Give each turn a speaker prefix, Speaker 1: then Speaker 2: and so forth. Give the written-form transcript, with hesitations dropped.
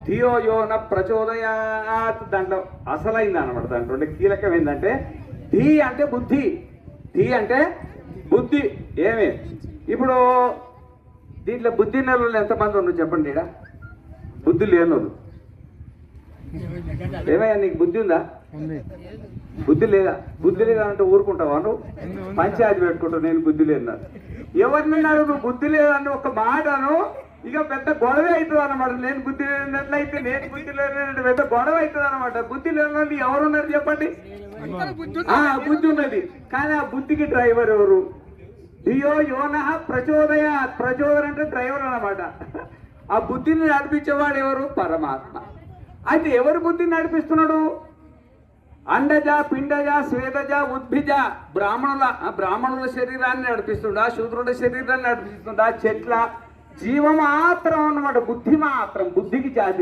Speaker 1: ధియో యోన ప్రచోదయాత్ దాంట్లో అసలైంది అనమాట. దాంట్లో కీలకం ఏంటంటే ధీ అంటే బుద్ధి, ధీ అంటే బుద్ధి. ఏమి ఇప్పుడు దీంట్లో బుద్ధి నెలలు ఎంతమంది ఉన్నారు చెప్పండి. ఇక్కడ బుద్ధి లేనోళ్ళు ఏమయ్యా నీకు బుద్ధి ఉందా? బుద్ధి లేదా? బుద్ధి లేదా అంటే ఊరుకుంటావా నువ్వు? పంచాయతీ పెట్టుకుంటావు నేను బుద్ధి లేదన్నారు. ఎవరినన్నారు నువ్వు బుద్ధి లేదని ఒక మాటను ఇక పెద్ద గొడవ అవుతుంది అనమాట. నేను బుద్ధి లేనట్లయితే నేను బుద్ధి లేనట్టు పెద్ద గొడవ అవుతుంది అనమాట. బుద్ధి లేని ఎవరున్నారు చెప్పండి? బుద్ధి ఉన్నది కానీ ఆ బుద్ధికి డ్రైవర్ ఎవరు? ధియో యోన ప్రచోదయ. ప్రచోదన అంటే డ్రైవర్ అనమాట. ఆ బుద్ధిని నడిపించేవాడు ఎవరు? పరమాత్మ. అయితే ఎవరు బుద్ధిని నడిపిస్తున్నాడు? అండజ పిండజ స్వేదజ ఉద్భిజ బ్రాహ్మణుల శరీరాన్ని నడిపిస్తుండా, శూద్రుల శరీరాన్ని నడిపిస్తుండా, చెట్ల జీవ మాత్రం అన్నమాట. బుద్ధి మాత్రం, బుద్ధికి జాతి